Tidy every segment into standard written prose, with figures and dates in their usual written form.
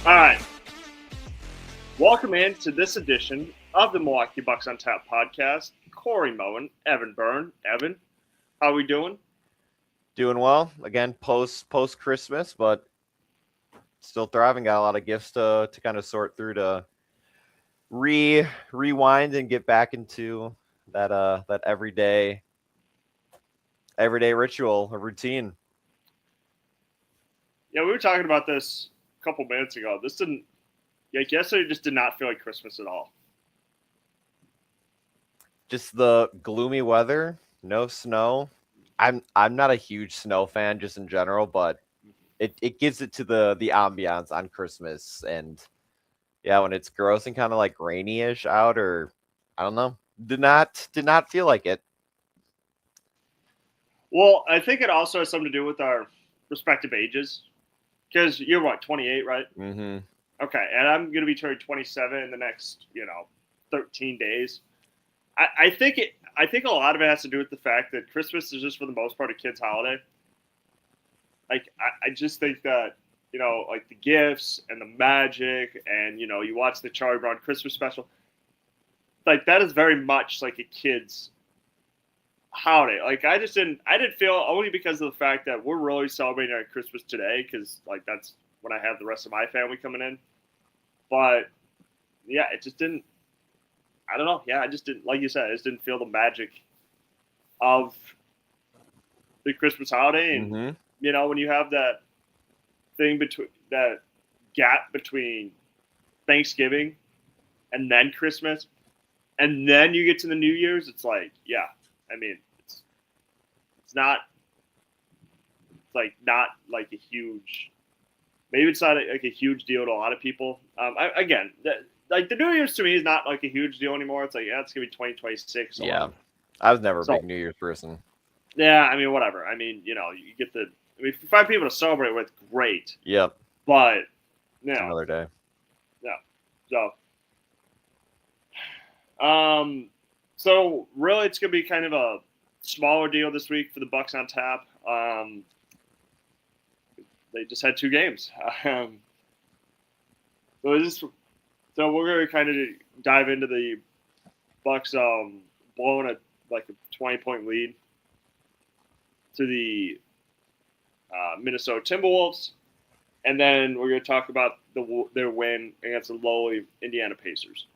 All right. Welcome in to this edition of the Milwaukee Bucks on Tap podcast. Corey Moen, Evan Byrne. Evan, how we doing? Doing well. Again, post Christmas, but still thriving. Got a lot of gifts to kind of sort through to rewind and get back into that everyday ritual, a routine. Yeah, we were talking about this a couple minutes ago. This didn't, like, yesterday just did not feel like Christmas at all. Just the gloomy weather, no snow. I'm not a huge snow fan just in general, but it gives it to the ambiance on Christmas. And yeah, when it's gross and kind of like rainy-ish out, or I don't know, did not feel like it. Well, I think it also has something to do with our respective ages. Because you're what, 28, right? Mm-hmm. Okay, and I'm going to be turning 27 in the next, 13 days. I think a lot of it has to do with the fact that Christmas is just for the most part a kid's holiday. Like I just think that like the gifts and the magic, and you watch the Charlie Brown Christmas special, like that is very much like a kid's holiday. Like I didn't feel, only because of the fact that we're really celebrating on Christmas today, because like that's when I have the rest of my family coming in. But yeah, it just didn't. I don't know. Yeah, I just didn't, like you said, I just didn't feel the magic of the Christmas holiday. And Mm-hmm. when you have that thing between that gap between Thanksgiving and then Christmas, and then you get to the New Year's, it's like, yeah, I mean, it's not, it's like not like a huge, maybe it's not like a huge deal to a lot of people. Again, like the New Year's to me is not like a huge deal anymore. It's like, yeah, it's gonna be 2026. Yeah, I was never a So big New Year's person. yeah, I mean, whatever. I mean, you get the. I mean, if you find people to celebrate with, great. Yep, But it's another day. yeah. So really, it's gonna be kind of a smaller deal this week for the Bucks on tap. They just had two games. So we're gonna kind of dive into the Bucks blowing a 20-point lead to the Minnesota Timberwolves, and then we're going to talk about their win against the lowly Indiana Pacers.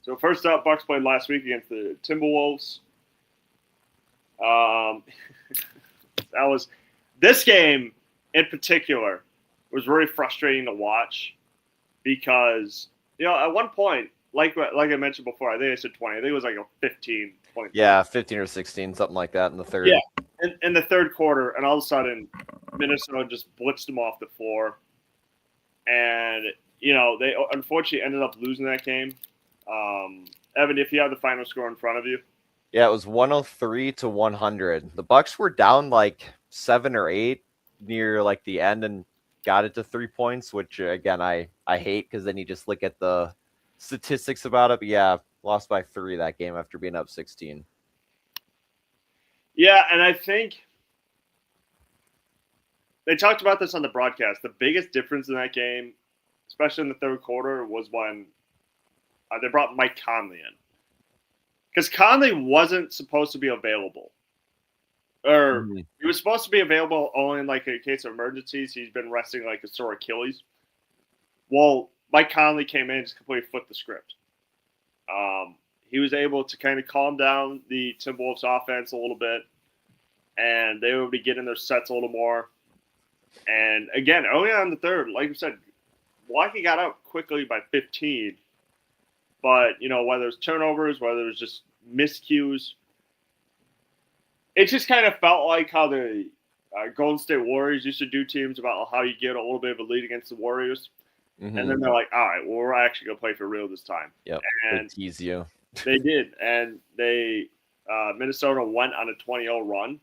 So first up, Bucks played last week against the Timberwolves. This game in particular was really frustrating to watch, because at one point, like I mentioned before, I think I said 20. I think it was like a 15 point. Yeah, 15 or 16, something like that in the third. Yeah, in the third quarter, and all of a sudden, Minnesota just blitzed them off the floor, and they unfortunately ended up losing that game. Evan, if you have the final score in front of you. Yeah, it was 103 to 100. The Bucks were down like 7 or 8 near like the end and got it to 3 points, which again I hate, because then you just look at the statistics about it. But yeah, lost by 3 that game after being up 16. Yeah, and I think they talked about this on the broadcast. The biggest difference in that game, especially in the third quarter, was when they brought Mike Conley in. Because Conley wasn't supposed to be available. Or he was supposed to be available only in like a case of emergencies. He's been resting like a sore Achilles. Well, Mike Conley came in and just completely flipped the script. He was able to kind of calm down the Timberwolves offense a little bit, and they were able to get in their sets a little more. And again, early on in the third, like you said, Milwaukee got out quickly by 15. But, whether it was turnovers, whether it was just miscues, it just kind of felt like how the Golden State Warriors used to do teams, about how you get a little bit of a lead against the Warriors. Mm-hmm. And then they're like, all right, well, we're actually going to play for real this time. Yep, and they tease you. They did. And Minnesota went on a 20-0 run.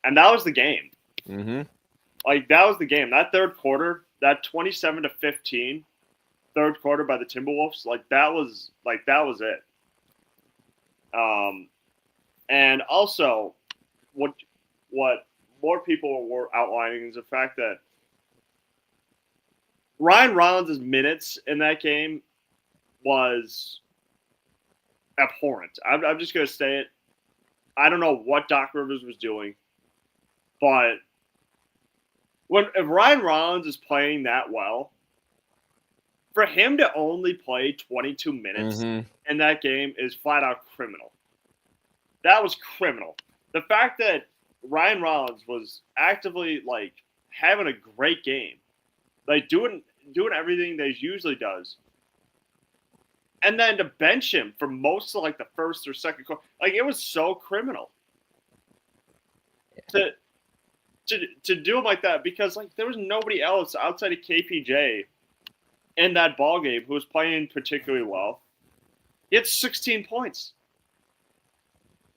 And that was the game. Mm-hmm. Like, that was the game. That third quarter, that 27-15 third quarter by the Timberwolves, that was it. And also, what more people were outlining is the fact that Ryan Rollins' minutes in that game was abhorrent. I'm just going to say it. I don't know what Doc Rivers was doing, but if Ryan Rollins is playing that well, for him to only play 22 minutes in that game is flat out criminal. That was criminal. The fact that Ryan Rollins was actively like having a great game, like doing everything that he usually does, and then to bench him for most of like the first or second quarter, like it was so criminal. To do him like that, because like there was nobody else outside of KPJ in that ball game who was playing particularly well. He had 16 points.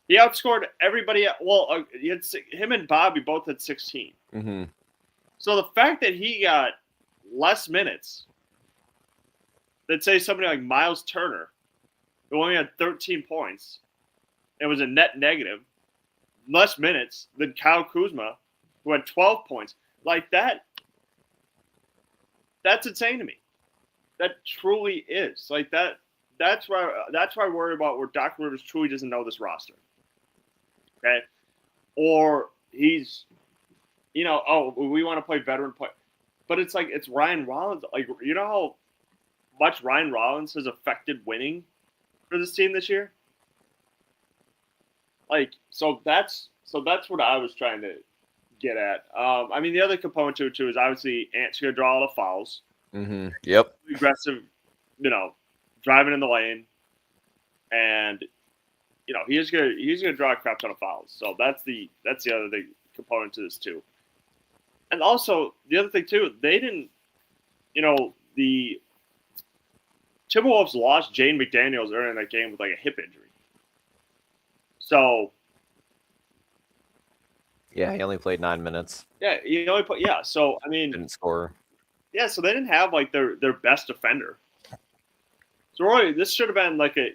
He outscored everybody. Well, him and Bobby both had 16. So the fact that he got less minutes than, say, somebody like Miles Turner, who only had 13 points, and was a net negative, less minutes than Kyle Kuzma, who had 12 points, like that, that's insane to me. That truly is. Like that. That's why I worry about where Doc Rivers truly doesn't know this roster. Okay? Or he's, we want to play veteran play. But it's like, it's Ryan Rollins. Like, you know how much Ryan Rollins has affected winning for this team this year? Like, so that's what I was trying to get at. I mean, the other component to it, too, is obviously Ant's going to draw all the fouls. Yep. Aggressive, driving in the lane, and he's gonna draw a crap ton of fouls. So that's the other thing, component to this too. And also the other thing too, they didn't, the Timberwolves lost Jane McDaniels earlier in that game with like a hip injury. So yeah, he only played 9 minutes. Yeah, So I mean, didn't score. Yeah, so they didn't have like their best defender. So really, this should have been like this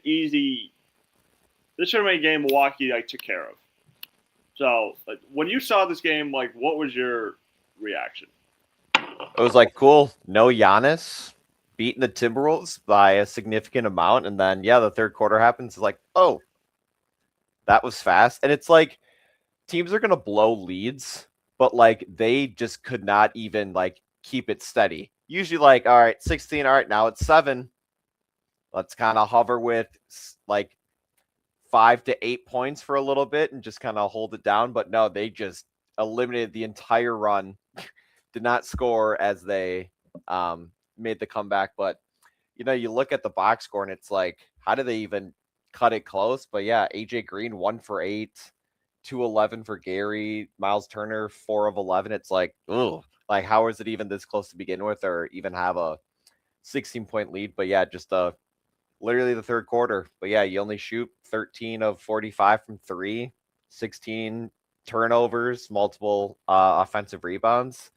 should have been a game Milwaukee like took care of. So like, when you saw this game, like what was your reaction? It was like, cool, no Giannis, beating the Timberwolves by a significant amount, and then the third quarter happens. It's like, oh, that was fast. And it's like teams are gonna blow leads, but like they just could not even like keep it steady. Usually like, all right, 16, all right, now it's 7. Let's kind of hover with like 5 to 8 points for a little bit and just kind of hold it down. But no, they just eliminated the entire run, did not score as they made the comeback. But, you look at the box score and it's like, how do they even cut it close? But yeah, AJ Green, 1 for 8, 2-11 for Gary, Miles Turner, 4 of 11. It's like, ooh, like how is it even this close to begin with, or even have a 16-point lead? But yeah, just literally the third quarter. But yeah, you only shoot 13 of 45 from 3, 16 turnovers, multiple offensive rebounds.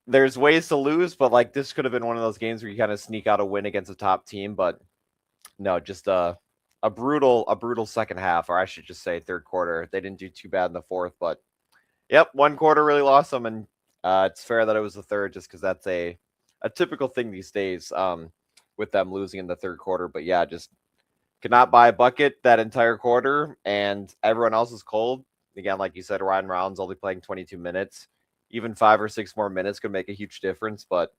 There's ways to lose, but like this could have been one of those games where you kind of sneak out a win against a top team. But no, just a brutal second half, or I should just say third quarter. They didn't do too bad in the fourth, but yep, one quarter really lost them, and it's fair that it was the third, just because that's a typical thing these days. With them losing in the third quarter. But yeah, just could not buy a bucket that entire quarter, and everyone else is cold. Again, like you said, Ryan Rollins only playing 22 minutes. Even 5 or 6 more minutes could make a huge difference. But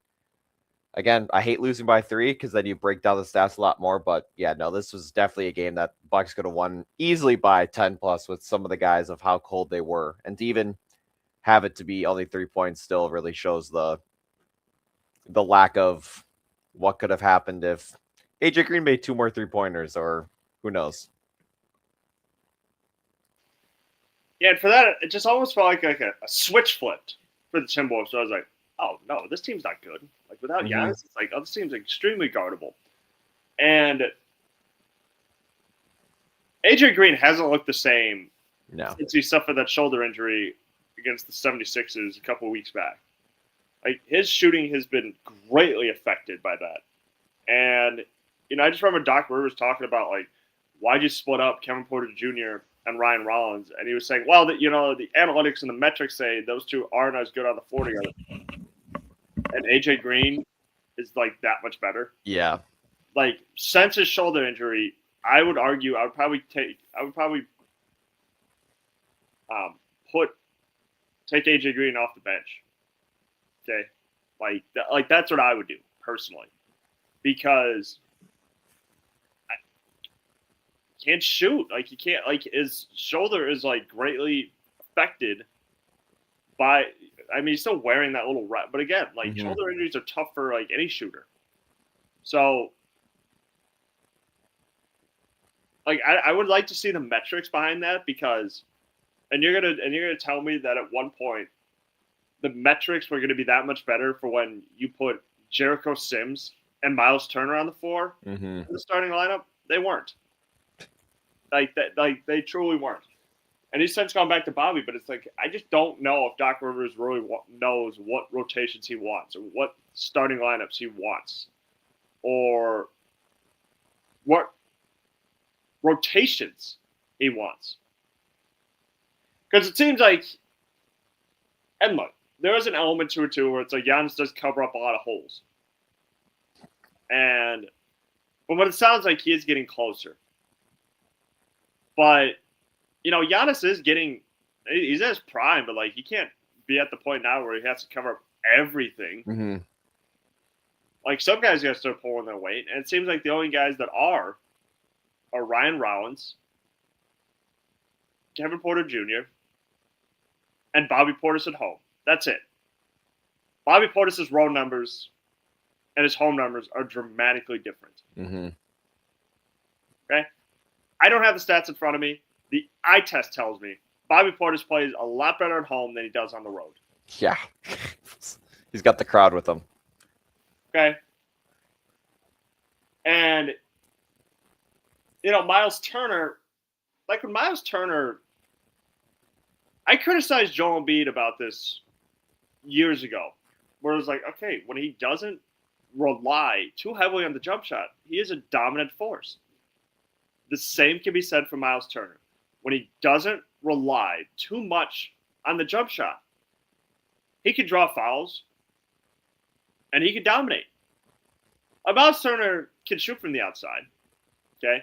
again, I hate losing by 3 because then you break down the stats a lot more. But yeah, no, this was definitely a game that Bucks could have won easily by 10 plus with some of the guys of how cold they were. And to even have it to be only 3 points still really shows the lack of what could have happened if AJ Green made 2 more 3-pointers, or who knows. Yeah, and for that, it just almost felt like a switch flipped for the Timberwolves. So I was like, oh, no, this team's not good. Like, without Giannis, it's like, oh, this team's extremely guardable. And AJ Green hasn't looked the same since he suffered that shoulder injury against the 76ers a couple of weeks back. Like, his shooting has been greatly affected by that. And, I just remember Doc Rivers talking about, like, why'd you split up Kevin Porter Jr. and Ryan Rollins? And he was saying, well, the analytics and the metrics say those two aren't as good on the floor together. and AJ Green is like that much better. Yeah. Like since his shoulder injury, I would argue I would probably take AJ Green off the bench. Okay, like that's what I would do personally, because I can't shoot. Like he can't. Like his shoulder is like greatly affected by. I mean, he's still wearing that little wrap, but again, like shoulder injuries are tough for like any shooter. So, like, I would like to see the metrics behind that, because, and you're gonna tell me that at one point the metrics were going to be that much better for when you put Jericho Sims and Miles Turner on the floor in the starting lineup. They weren't. Like that. Like they truly weren't. And he's since gone back to Bobby, but it's like I just don't know if Doc Rivers really knows what rotations he wants, or what starting lineups he wants, or what rotations he wants. Because it seems like, and look, there is an element to it too where it's like Giannis does cover up a lot of holes. But what it sounds like, he is getting closer. But, you know, Giannis is he's at his prime, but like he can't be at the point now where he has to cover up everything. Like some guys got to start pulling their weight, and it seems like the only guys that are Ryan Rollins, Kevin Porter Jr., and Bobby Portis at home. That's it. Bobby Portis' road numbers and his home numbers are dramatically different. Okay? I don't have the stats in front of me. The eye test tells me Bobby Portis plays a lot better at home than he does on the road. Yeah. He's got the crowd with him. Okay? And, you know, Miles Turner, like when Miles Turner, I criticized Joel Embiid about this years ago, where it was like, okay, when he doesn't rely too heavily on the jump shot, he is a dominant force. The same can be said for Miles Turner. When he doesn't rely too much on the jump shot, he can draw fouls, and he can dominate. Miles Turner can shoot from the outside, okay?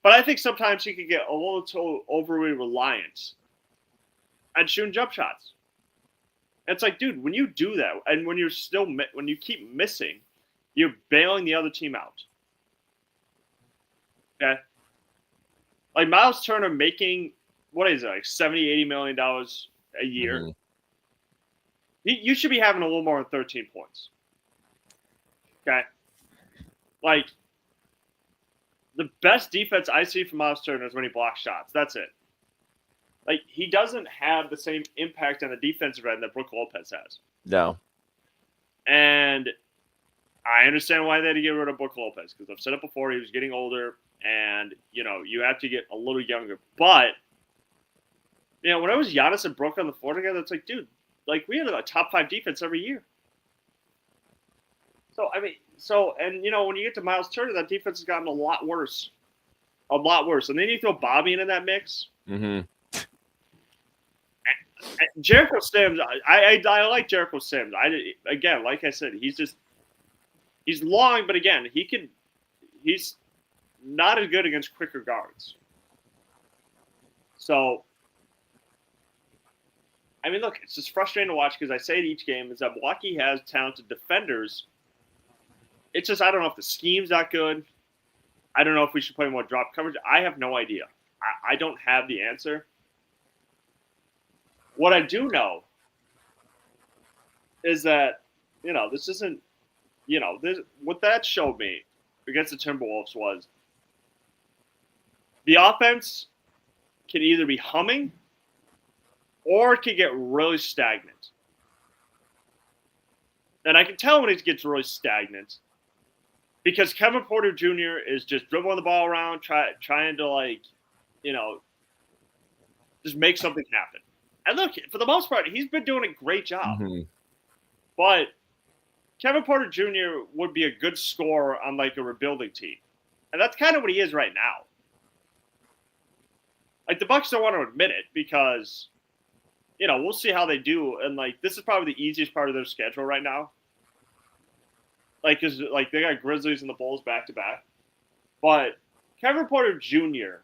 But I think sometimes he can get a little too overly reliant on shooting jump shots. And it's like, dude, when you do that, and when you keep missing, you're bailing the other team out. Okay? Like Miles Turner making, what is it, like $70, $80 million a year. You should be having a little more than 13 points. Okay? Like, the best defense I see from Miles Turner is when he blocks shots. That's it. Like, he doesn't have the same impact on the defensive end that Brook Lopez has. No. And I understand why they had to get rid of Brook Lopez, because I've said it before, he was getting older, and, you know, you have to get a little younger. But, you know, when it was Giannis and Brook on the floor together, it's like, dude, like, we had a top 5 defense every year. So, I mean, and, you know, when you get to Miles Turner, that defense has gotten a lot worse. A lot worse. And then you throw Bobby into that mix. Jericho Sims, I like Jericho Sims. Again, like I said, he's long, but again, he's not as good against quicker guards. So, I mean, look, it's just frustrating to watch, because I say it each game is that Milwaukee has talented defenders. It's just, I don't know if the scheme's not good. I don't know if we should play more drop coverage. I have no idea. I don't have the answer. What I do know is that, you know, this isn't, you know, what that showed me against the Timberwolves was the offense can either be humming or it can get really stagnant. And I can tell when it gets really stagnant because Kevin Porter Jr. is just dribbling the ball around, trying to, like, you know, just make something happen. And look, for the most part, he's been doing a great job. But Kevin Porter Jr. would be a good scorer on, like, a rebuilding team. And that's kind of what he is right now. Like, the Bucks don't want to admit it because, you know, we'll see how they do. And, like, this is probably the easiest part of their schedule right now. Like, cause like they got Grizzlies and the Bulls back to back, but Kevin Porter Jr.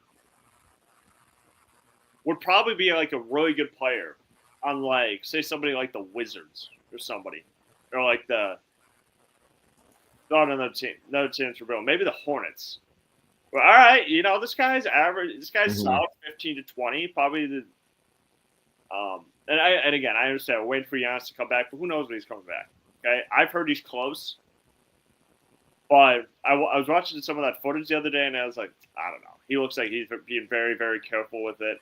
would probably be like a really good player on like say somebody like the Wizards or somebody, or like the not another team for Bill, maybe the Hornets. Well, all right, this guy's average. This guy's solid 15 to 20, probably the. And again, I understand we're waiting for Giannis to come back, but who knows when he's coming back? Okay, I've heard he's close, but I was watching some of that footage the other day, and I was like, I don't know. He looks like he's being very, very careful with it.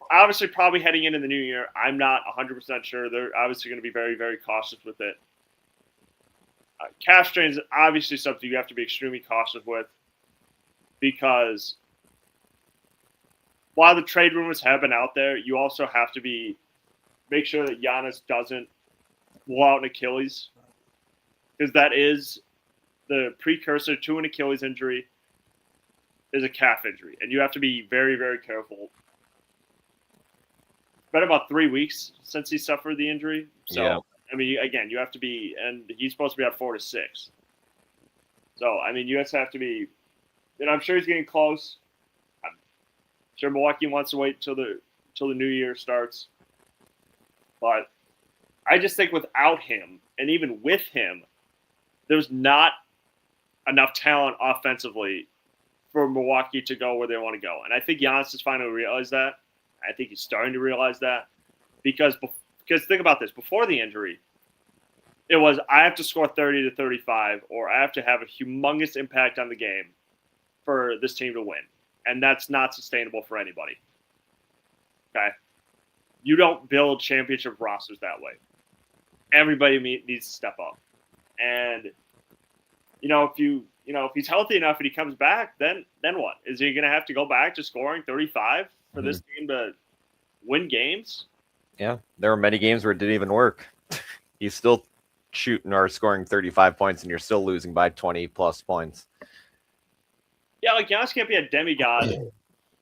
Obviously, probably heading into the new year, I'm not 100% sure. They're obviously going to be very, very cautious with it. Calf strains is obviously something you have to be extremely cautious with because while the trade rumors have been out there, you also have to make sure that Giannis doesn't blow out an Achilles because that is the precursor to an Achilles injury is a calf injury, and you have to be very, very careful. It's been about 3 weeks since he suffered the injury, so yeah. I mean, again, you have to be, and he's supposed to be out 4 to 6. So I mean, you just have to be, and I'm sure he's getting close. I'm sure Milwaukee wants to wait till the new year starts, but I just think without him, and even with him, there's not enough talent offensively for Milwaukee to go where they want to go. And I think Giannis is finally realized that. I think he's starting to realize that because think about this. Before the injury, it was I have to score 30 to 35 or I have to have a humongous impact on the game for this team to win. And that's not sustainable for anybody. Okay? You don't build championship rosters that way. Everybody needs to step up. And if he's healthy enough and he comes back, then what? Is he going to have to go back to scoring 35 for this team to win games? Yeah, there were many games where it didn't even work. He's still shooting or scoring 35 points, and you're still losing by 20-plus points. Yeah, like Giannis can't be a demigod,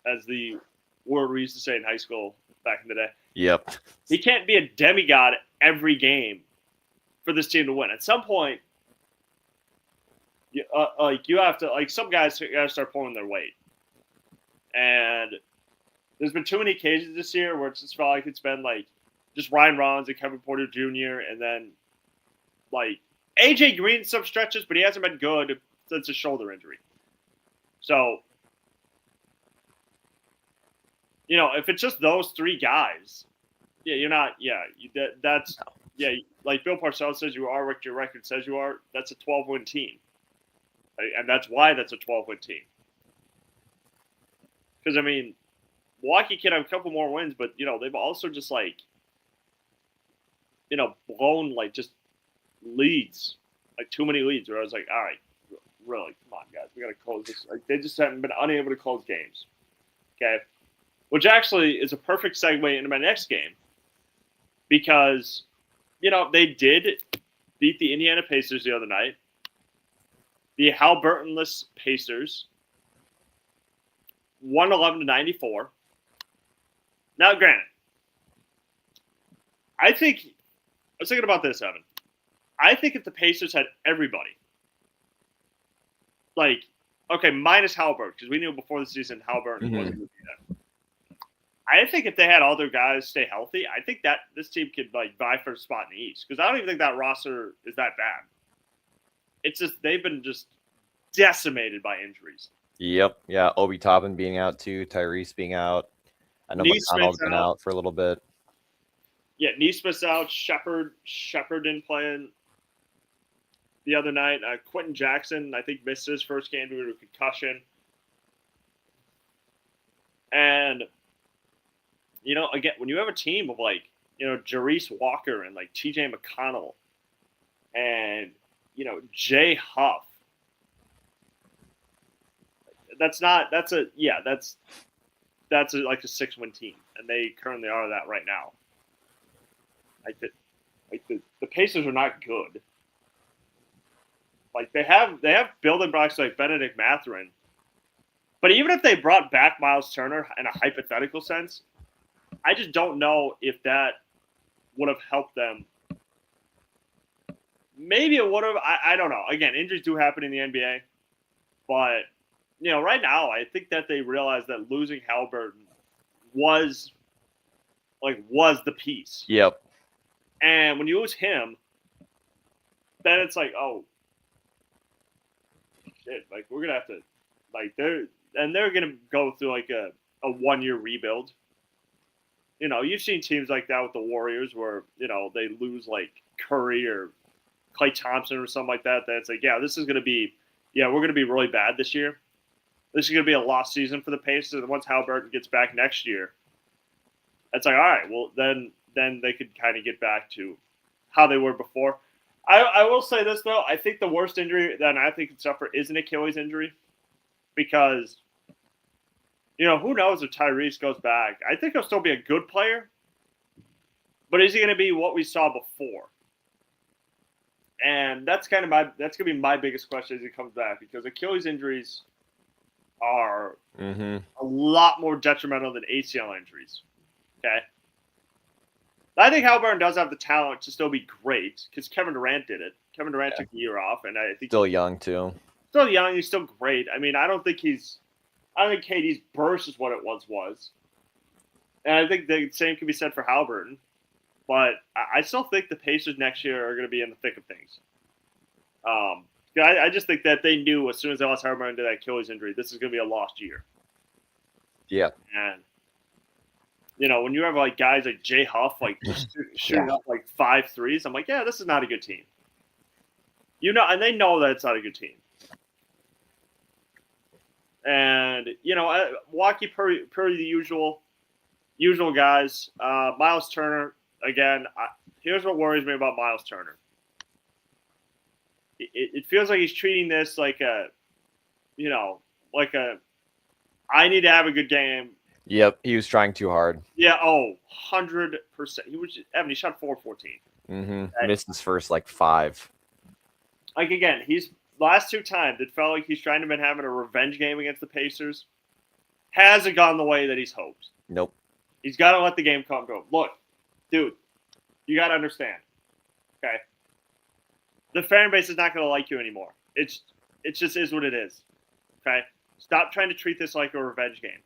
as the word we used to say in high school back in the day. Yep. He can't be a demigod every game for this team to win. At some point, you have to some guys got to start pulling their weight. And there's been too many occasions this year where it's just felt like it's been like just Ryan Rollins and Kevin Porter Jr. and then like AJ Green some stretches, but he hasn't been good since his shoulder injury. So, if it's just those three guys, you're not. That's like Bill Parcells says you are what your record says you are. That's a 12-win team. And that's why that's a 12-win team. Because, I mean, Milwaukee can have a couple more wins, but, they've also just, blown, just leads. Too many leads where I was like, all right, really, come on, guys. We got to close this. They just haven't been unable to close games. Okay? Which actually is a perfect segue into my next game. Because, they did beat the Indiana Pacers the other night. The Halliburton-less Pacers, 111-94. Now, granted, I was thinking about this, Evan. I think if the Pacers had everybody, minus Halliburton, because we knew before the season Halliburton wasn't going to be that. I think if they had all their guys stay healthy, I think that this team could vie for a spot in the East. Because I don't even think that roster is that bad. It's just they've been just decimated by injuries. Yep. Yeah. Obi Toppin being out too. Tyrese being out. I know McConnell's been out for a little bit. Yeah, Neesmith's out. Shepard didn't play the other night. Quentin Jackson, I think, missed his first game due to a concussion. And again, when you have a team of Jarice Walker and TJ McConnell and Jay Huff. That's a 6-win team, and they currently are that right now. The Pacers are not good. They have building blocks like Benedict Mathurin, but even if they brought back Miles Turner in a hypothetical sense, I just don't know if that would have helped them maybe it would have. I don't know. Again, injuries do happen in the NBA, but right now I think that they realize that losing Halliburton was the piece. Yep. And when you lose him, then it's like, oh shit, like we're gonna have to, they're gonna go through like a 1-year rebuild. You've seen teams like that with the Warriors where they lose like Curry or Klay Thompson or something like that. That's like, yeah, this is gonna be, we're gonna be really bad this year. This is gonna be a lost season for the Pacers. And once Halliburton gets back next year, it's like, all right, well then they could kind of get back to how they were before. I will say this though, I think the worst injury that I think could suffer is an Achilles injury, because who knows if Tyrese goes back. I think he'll still be a good player, but is he going to be what we saw before? And that's going to be my biggest question as he comes back, because Achilles injuries are a lot more detrimental than ACL injuries. Okay. I think Halliburton does have the talent to still be great, because Kevin Durant did it. Kevin Durant took a year off, and I think still young too. Still young, he's still great. I mean, I don't think KD's burst is what it once was, and I think the same can be said for Halliburton. But I still think the Pacers next year are going to be in the thick of things. I just think that they knew as soon as they lost Halliburton to that Achilles injury, this is going to be a lost year. Yeah, and when you have like guys like Jay Huff shooting up like 5 threes, I'm like, yeah, this is not a good team. And they know that it's not a good team. And Milwaukee per the usual guys. Miles Turner again. Here's what worries me about Miles Turner. It feels like he's treating this like I need to have a good game. Yep, he was trying too hard. Yeah, 100%. He shot 4-14. Missed his first 5. Like again, he's last 2 times it felt like he's trying to been having a revenge game against the Pacers. Hasn't gone the way that he's hoped. Nope. He's got to let the game come go. Look, dude, you got to understand. Okay, the fan base is not going to like you anymore. It just is what it is. Okay, stop trying to treat this like a revenge game.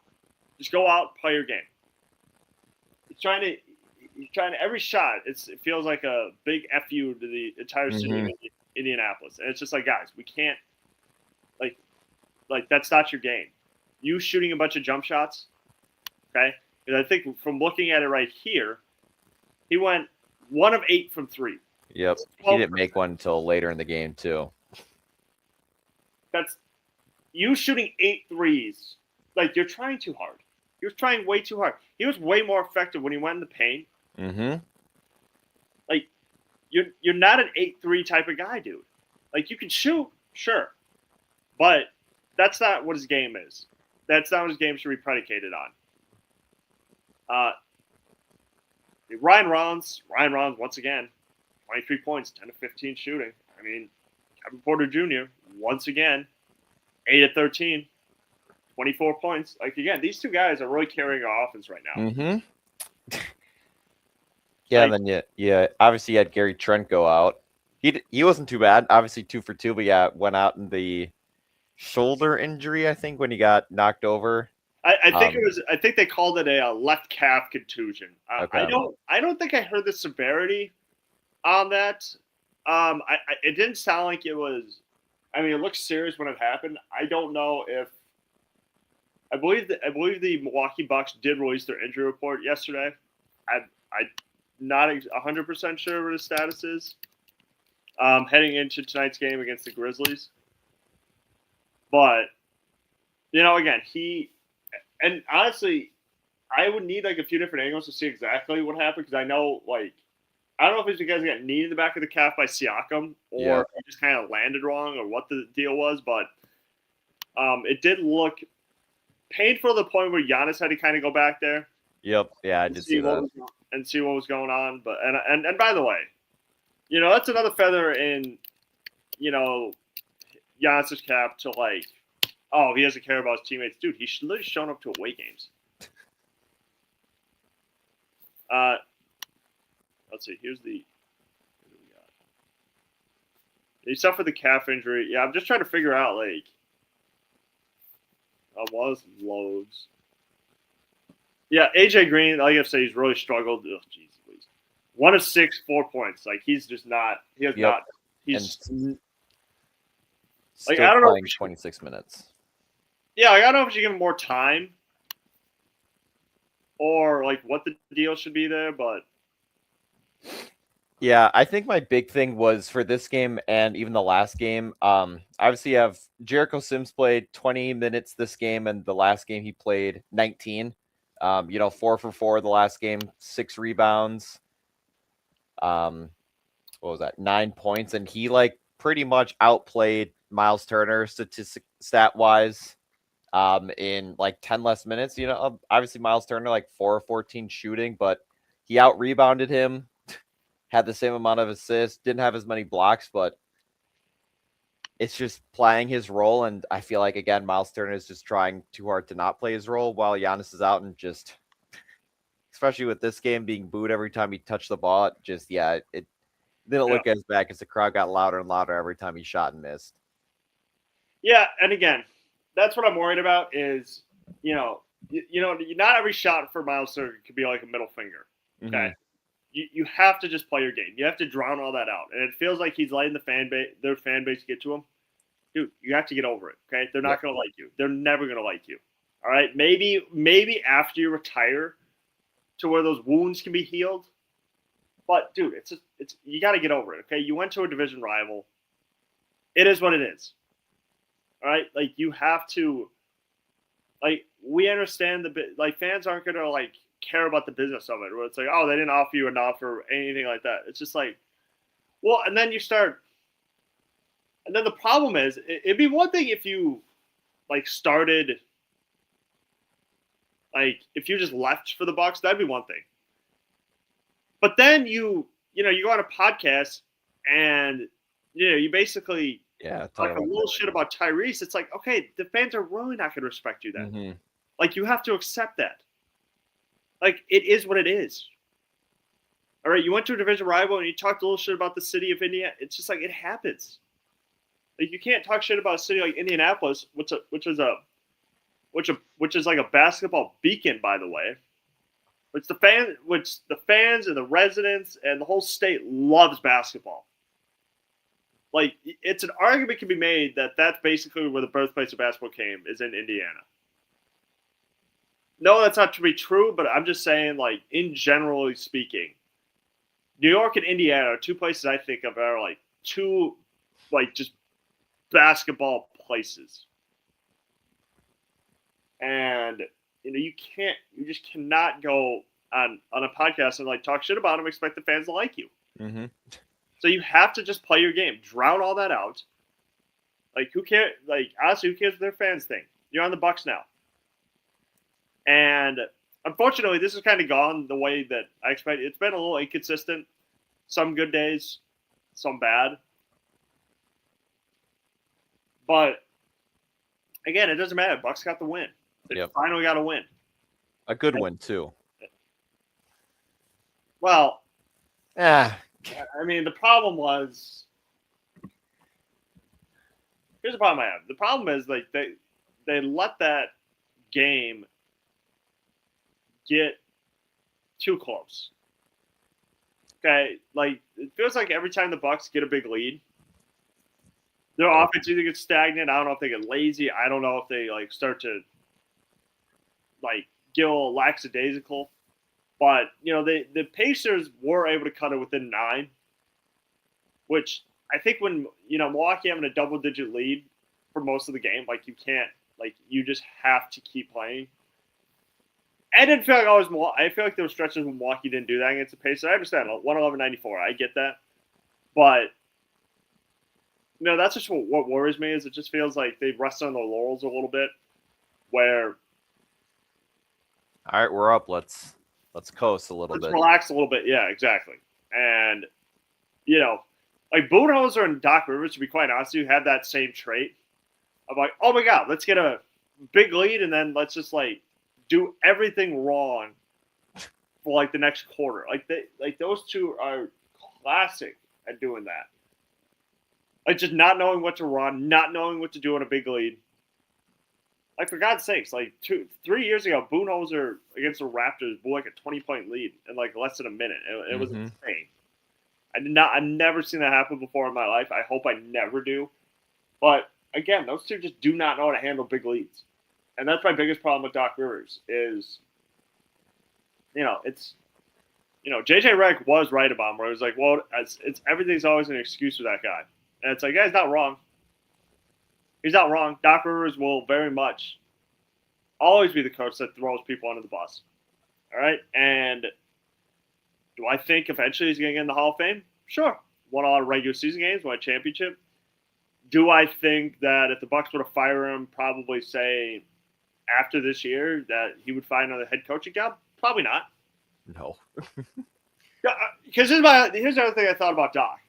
Just go out, play your game. He's trying to every shot. It feels like a big FU to the entire city of Indianapolis, and it's just like, guys, we can't like that's not your game. You shooting a bunch of jump shots, okay? Because I think from looking at it right here, he went 1 of 8 from 3. Yep, he didn't make one until later in the game too. That's you shooting 8 threes. Like, you're trying too hard. He was trying way too hard. He was way more effective when he went in the paint. Like, you're not an 8-3 type of guy, dude. Like, you can shoot, sure. But that's not what his game is. That's not what his game should be predicated on. Ryan Rollins, once again, 23 points, 10 of 15 shooting. I mean, Kevin Porter Jr., once again, 8 of 13. 24 points. Like, again, these 2 guys are really carrying our offense right now. Yeah, then obviously you had Gary Trent go out. He wasn't too bad. Obviously 2 for 2, but went out in the shoulder injury, I think, when he got knocked over. I think it was. I think they called it a left calf contusion. Okay. I don't think I heard the severity on that. It didn't sound like it was. I mean, it looked serious when it happened. I don't know if. I believe the Milwaukee Bucks did release their injury report yesterday. I'm not 100% sure what his status is heading into tonight's game against the Grizzlies. But again, and honestly, I would need a few different angles to see exactly what happened, because I know I don't know if it's because he got kneed in the back of the calf by Siakam, or he just kind of landed wrong, or what the deal was, but it did look painful to the point where Giannis had to kind of go back there. Yep. Yeah, I did see that. And see what was going on. But and by the way, that's another feather in, Giannis's cap to he doesn't care about his teammates. Dude, he's literally shown up to away games. Let's see. Here's the. He suffered the calf injury. Yeah, I'm just trying to figure out like. Was loads. Yeah, AJ Green, like I said, he's really struggled. Oh, jeez, please. 1 of 6, 4 points. Like he's just not. He has Yep. not. He's like Still I don't know. playing 26 minutes. Yeah, like, I don't know if you should give him more time, or like what the deal should be there. But Yeah, I think my big thing was for this game and even the last game. Obviously, you have Jericho Sims played 20 minutes this game, and the last game he played 19. 4 for 4 the last game, 6 rebounds. What was that? 9 points, and he like pretty much outplayed Miles Turner stat wise. In like 10 less minutes. Obviously Miles Turner like 4 or 14 shooting, but he out rebounded him. Had the same amount of assists, didn't have as many blocks, but it's just playing his role. And I feel like, again, Miles Turner is just trying too hard to not play his role while Giannis is out and just, especially with this game being booed every time he touched the ball, it didn't look as bad because the crowd got louder and louder every time he shot and missed. yeah, and again, that's what I'm worried about is, not every shot for Miles Turner could be like a middle finger. Okay. Mm-hmm. You have to just play your game. You have to drown all that out. And it feels like he's letting their fan base get to him. Dude, you have to get over it. Okay, they're not going to like you. They're never going to like you. All right, maybe after you retire, to where those wounds can be healed. But dude, it's you got to get over it. Okay, you went to a division rival. It is what it is. All right, like you have to. Like we understand fans aren't going to like care about the business of it, where it's like, oh, they didn't offer you enough or anything like that. It's just like, well, and then and then the problem is, it'd be one thing if you like started, like if you just left for the Bucks, that'd be one thing. But then you go on a podcast and you basically talk a little shit about Tyrese. It's like, okay, the fans are really not going to respect you then. Mm-hmm. Like you have to accept that. Like, it is what it is. All right, you went to a division rival and you talked a little shit about the city of Indiana. It's just like it happens. Like you can't talk shit about a city like Indianapolis, which is like a basketball beacon, by the way. Which the fans and the residents and the whole state loves basketball. Like it's an argument can be made that that's basically where the birthplace of basketball came, is in Indiana. No, that's not to be true, but I'm just saying, like, in generally speaking, New York and Indiana are two places I think of are like two, like, just basketball places. And you just cannot go on a podcast and like talk shit about them, expect the fans to like you. Mm-hmm. So you have to just play your game, drown all that out. Like who cares? Like honestly, who cares what their fans think? You're on the Bucks now. And unfortunately, this has kind of gone the way that I expected. It's been a little inconsistent. Some good days, some bad. But again, it doesn't matter. Bucks got the win. They finally got a win. A good win too. Well, I mean, the problem was. Here's the problem I have. The problem is like they let that game get too close. Okay, like it feels like every time the Bucks get a big lead, their offense either gets stagnant. I don't know if they get lazy. I don't know if they like start to like get a little lackadaisical. But the Pacers were able to cut it within 9, which I think when Milwaukee having a double-digit lead for most of the game, like you just have to keep playing. I didn't feel like I feel like there were stretches when Milwaukee didn't do that against the Pacers. I understand 111-94. I get that, but that's just what worries me. Is it just feels like they've rested on their laurels a little bit. Where all right, we're up. Let's coast a little bit. Let's relax a little bit. Yeah, exactly. And like Budenholzer and Doc Rivers, to be quite honest, with you have that same trait of like, oh my God, let's get a big lead and then let's just like do everything wrong for like the next quarter. Like those two are classic at doing that. Like, just not knowing what to run, not knowing what to do in a big lead. Like, for God's sakes, like 3 years ago, Budenholzer against the Raptors blew like a 20-point lead in like less than a minute. It was insane. I've never seen that happen before in my life. I hope I never do. But again, those two just do not know how to handle big leads. And that's my biggest problem with Doc Rivers is, it's, JJ Redick was right about him, where he was like, well, it's everything's always an excuse for that guy. And it's like, yeah, he's not wrong. He's not wrong. Doc Rivers will very much always be the coach that throws people under the bus. All right? And do I think eventually he's going to get in the Hall of Fame? Sure. Won a lot of regular season games, won a championship. Do I think that if the Bucks were to fire him, probably say after this year, that he would find another head coaching job? Probably not. No. Because here's the other thing I thought about Doc.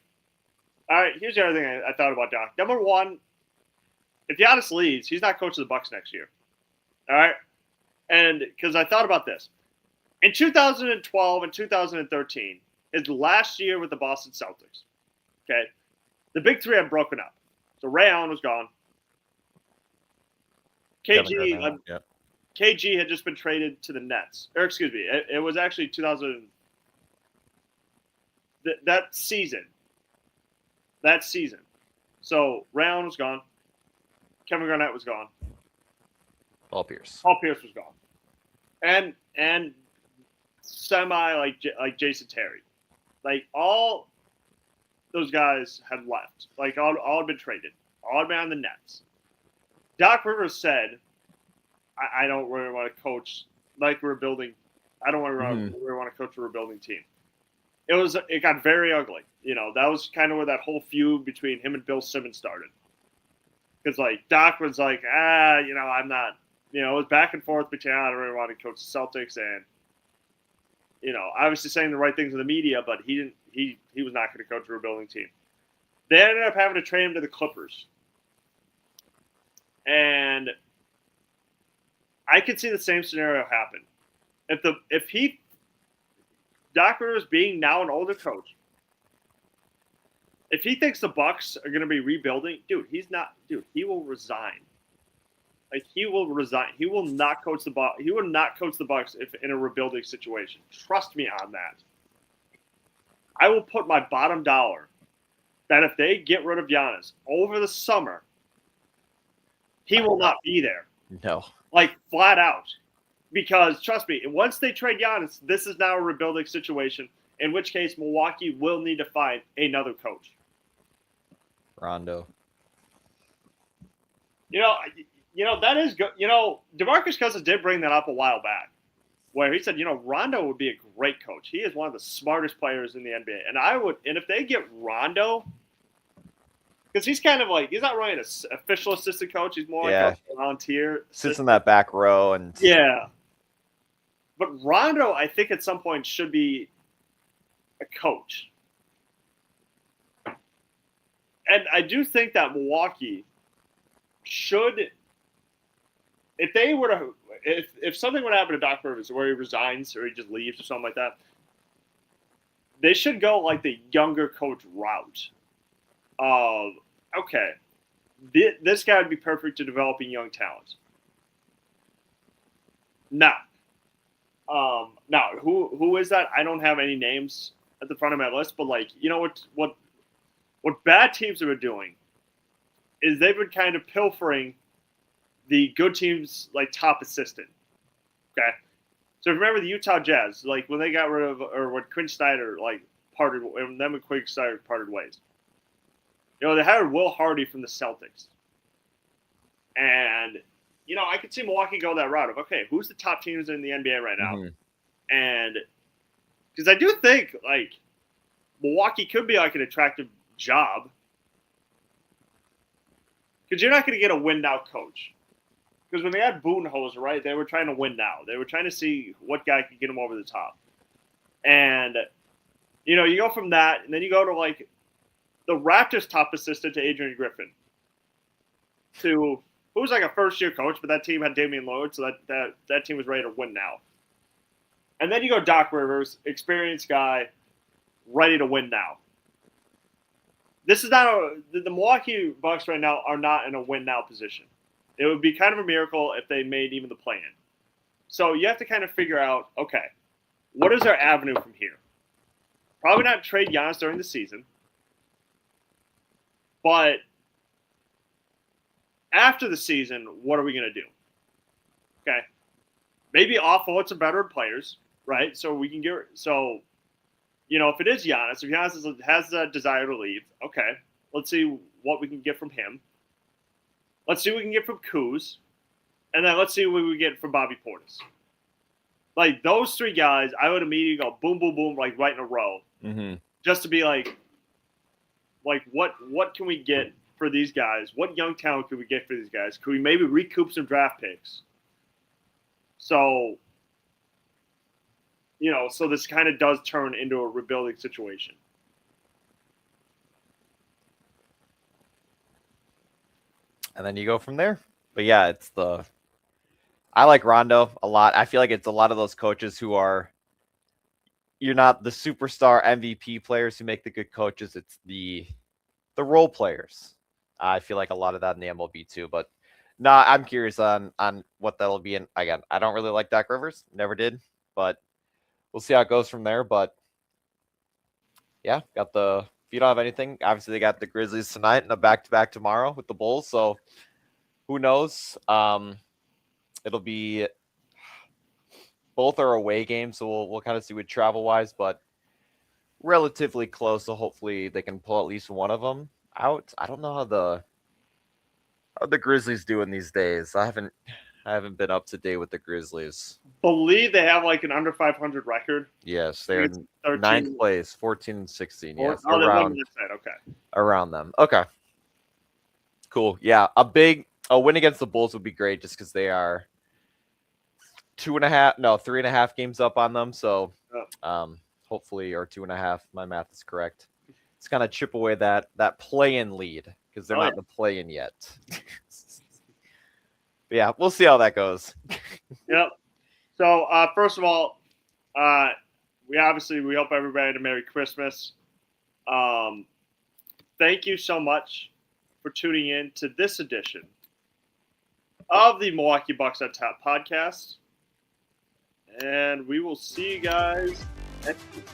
All right, here's the other thing I thought about Doc. Number one, if Giannis leaves, he's not coach of the Bucks next year. All right? And because I thought about this. In 2012 and 2013, his last year with the Boston Celtics, okay, the big three had broken up. So Ray Allen was gone. KG had just been traded to the Nets. Or excuse me, it was actually 2000. That season. So Ray Allen was gone. Kevin Garnett was gone. Paul Pierce was gone. And semi like Jason Terry. Like all those guys had left. Like all had been traded. All had been on the Nets. Doc Rivers said, I don't really want to coach like we're building. I don't really want to coach a rebuilding team. It got very ugly. That was kind of where that whole feud between him and Bill Simmons started. Because like Doc was like, I'm not. It was back and forth between I don't really want to coach the Celtics and obviously saying the right things in the media, but he didn't. He was not going to coach a rebuilding team. They ended up having to trade him to the Clippers, and I could see the same scenario happen. If Doc Rivers being now an older coach, if he thinks the Bucks are going to be rebuilding, he's not. He will resign. Like he will resign. He will not coach the Bucks. He will not coach the Bucks if in a rebuilding situation. Trust me on that. I will put my bottom dollar that if they get rid of Giannis over the summer, he will not be there. No. Like flat out. Because trust me, once they trade Giannis, this is now a rebuilding situation, in which case Milwaukee will need to find another coach. Rondo. That is good. DeMarcus Cousins did bring that up a while back, where he said, Rondo would be a great coach. He is one of the smartest players in the NBA. And if they get Rondo, because he's kind of like, he's not really an official assistant coach. He's more like a volunteer. Sits in that back row. Yeah. But Rondo, I think at some point should be a coach. And I do think that Milwaukee should, if they were to, if something would happen to Doc Rivers where he resigns or he just leaves or something like that, they should go like the younger coach route of, okay, this guy would be perfect to developing young talent. Now, who is that? I don't have any names at the front of my list, but like, what bad teams have been doing is they've been kind of pilfering the good teams' like top assistant. Okay, so remember the Utah Jazz, like when they got rid of, or when Quinn Snyder parted, and them and Quinn Snyder parted ways. They hired Will Hardy from the Celtics, and I could see Milwaukee go that route of, okay, who's the top teams in the NBA right now, and because I do think like Milwaukee could be like an attractive job. Because you're not going to get a win now coach. Because when they had Budenholzer, right, they were trying to win now. They were trying to see what guy could get them over the top. And, you go from that, and then you go to, like, the Raptors' top assistant to Adrian Griffin. Who was like a first-year coach, but that team had Damian Lillard, so that team was ready to win now. And then you go Doc Rivers, experienced guy, ready to win now. this is not the Milwaukee Bucks right now are not in a win now position. It would be kind of a miracle if they made even the play-in. So you have to kind of figure out, okay, what is our avenue from here? Probably not trade Giannis during the season, but after the season, what are we going to do? Okay, maybe offload some veteran players, right? So we can get if it is Giannis, if Giannis has a desire to leave, okay, let's see what we can get from him. Let's see what we can get from Kuz, and then let's see what we get from Bobby Portis. Like those three guys, I would immediately go boom, boom, boom, like right in a row, just to be like what can we get for these guys? What young talent could we get for these guys? Could we maybe recoup some draft picks? So, so this kind of does turn into a rebuilding situation. And then you go from there. But yeah, I like Rondo a lot. I feel like it's a lot of those coaches who you're not the superstar MVP players who make the good coaches. It's the role players. I feel like a lot of that in the MLB too. But I'm curious on what that'll be. And again, I don't really like Doc Rivers. Never did. But we'll see how it goes from there. But yeah, if you don't have anything, obviously they got the Grizzlies tonight and a back-to-back tomorrow with the Bulls. So who knows? It'll be both are away games, so we'll kind of see what travel-wise, but relatively close. So hopefully they can pull at least one of them out. I don't know how the Grizzlies doing these days. I haven't been up to date with the Grizzlies. Believe they have like an under 500 record. Yes, they're in 9th place, 14 and 16. Yes, they won this side. Okay, around them. Okay, cool. Yeah, a win against the Bulls would be great, just because they are 3.5 games up on them. So, hopefully, or 2.5. My math is correct. It's kind of chip away that play-in lead, because they're not in the play-in yet. But yeah, we'll see how that goes. Yep. So first of all, we hope everybody had a Merry Christmas. Thank you so much for tuning in to this edition of the Milwaukee Bucks on Tap podcast. And we will see you guys next week.